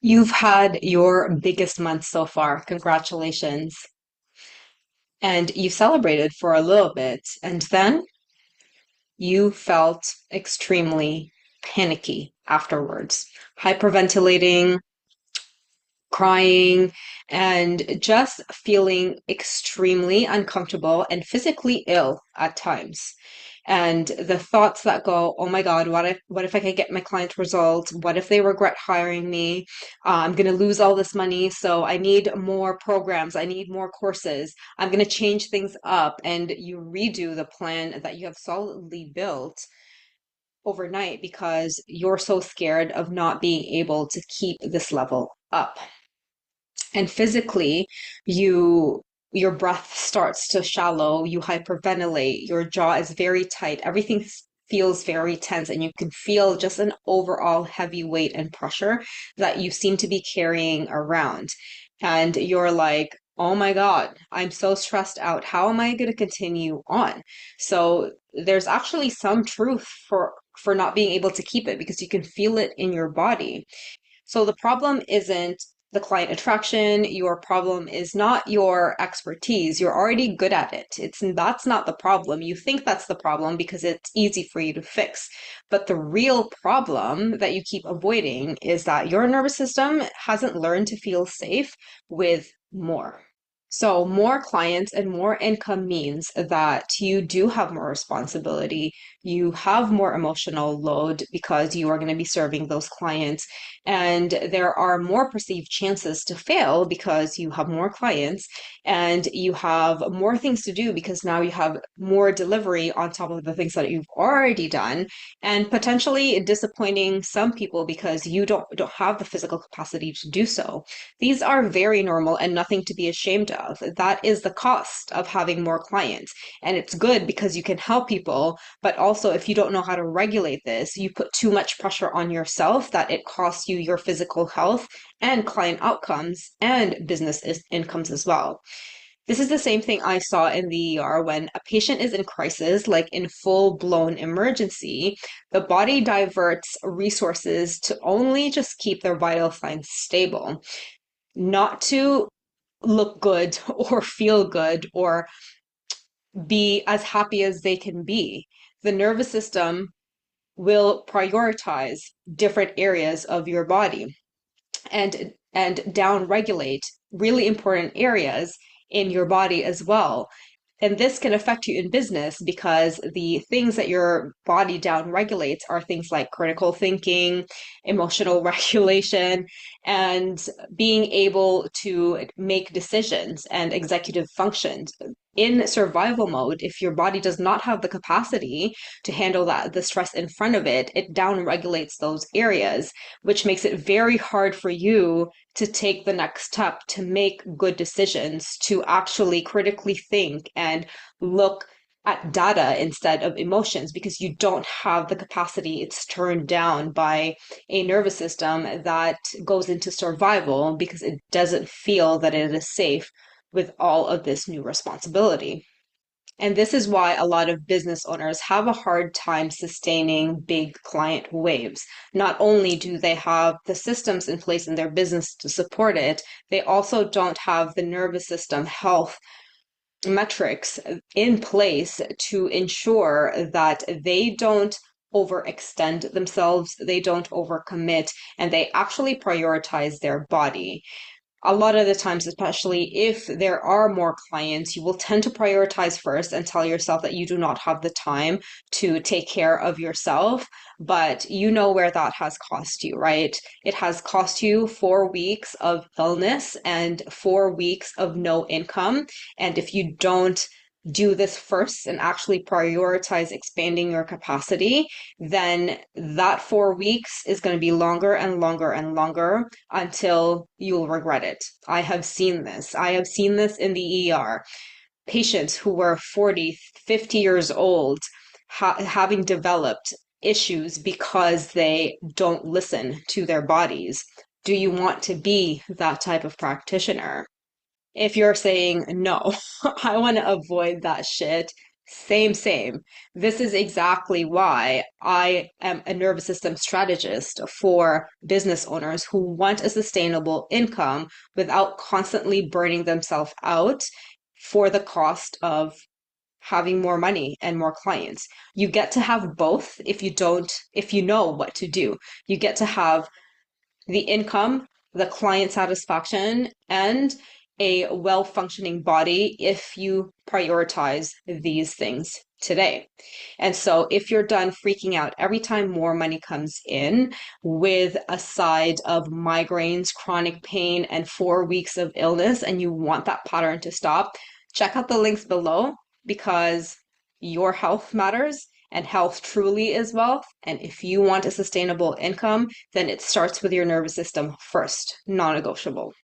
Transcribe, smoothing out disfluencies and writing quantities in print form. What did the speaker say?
You've had your biggest month so far. Congratulations. And you celebrated for a little bit, and then you felt extremely panicky afterwards, hyperventilating, crying, and just feeling extremely uncomfortable and physically ill at times. And the thoughts that go, oh my God, what if I can get my client results? What if they regret hiring me? I'm going to lose all this money, so I need more programs. I need more courses. I'm going to change things up. And you redo the plan that you have solidly built overnight because you're so scared of not being able to keep this level up. And physically, you your breath starts to shallow, you hyperventilate, your jaw is very tight, everything feels very tense, and you can feel just an overall heavy weight and pressure that you seem to be carrying around. And you're like, oh my God, I'm so stressed out. How am I going to continue on? So there's actually some truth for not being able to keep it because you can feel it in your body. So the problem isn't the client attraction. Your problem is not your expertise. You're already good at it. That's not the problem. You think that's the problem because it's easy for you to fix. But the real problem that you keep avoiding is that your nervous system hasn't learned to feel safe with more. So, more clients and more income means that you do have more responsibility. You have more emotional load because you are going to be serving those clients. And there are more perceived chances to fail because you have more clients and you have more things to do because now you have more delivery on top of the things that you've already done, and potentially disappointing some people because you don't have the physical capacity to do so. These are very normal and nothing to be ashamed of. That is the cost of having more clients. And it's good because you can help people, but also if you don't know how to regulate this, you put too much pressure on yourself that it costs you your physical health and client outcomes and business incomes as well. This is the same thing I saw in the ER when a patient is in crisis, like in full-blown emergency. The body diverts resources to only just keep their vital signs stable, not to look good or feel good or be as happy as they can be. The nervous system will prioritize different areas of your body and down regulate really important areas in your body as well. And this can affect you in business because the things that your body down regulates are things like critical thinking, emotional regulation, and being able to make decisions and executive functions. In survival mode, if your body does not have the capacity to handle the stress in front of it, it down regulates those areas, which makes it very hard for you to take the next step to make good decisions, to actually critically think and look at data instead of emotions because you don't have the capacity. It's turned down by a nervous system that goes into survival because it doesn't feel that it is safe with all of this new responsibility. And this is why a lot of business owners have a hard time sustaining big client waves. Not only do they have the systems in place in their business to support it, they also don't have the nervous system health metrics in place to ensure that they don't overextend themselves, they don't overcommit, and they actually prioritize their body. A lot of the times, especially if there are more clients, you will tend to prioritize first and tell yourself that you do not have the time to take care of yourself. But you know where that has cost you, right? It has cost you 4 weeks of illness and 4 weeks of no income. And if you don't do this first and actually prioritize expanding your capacity, then that 4 weeks is going to be longer and longer and longer until you'll regret it. I have seen this. I have seen this in the ER. Patients who were 40, 50 years old having developed issues because they don't listen to their bodies. Do you want to be that type of practitioner? If you're saying no, I want to avoid that shit, Same, same. This is exactly why I am a nervous system strategist for business owners who want a sustainable income without constantly burning themselves out for the cost of having more money and more clients. You get to have both if you know what to do. You get to have the income, the client satisfaction, and a well-functioning body if you prioritize these things today. And so if you're done freaking out every time more money comes in with a side of migraines, chronic pain, and 4 weeks of illness, and you want that pattern to stop, check out the links below because your health matters and health truly is wealth. And if you want a sustainable income, then it starts with your nervous system first, non-negotiable.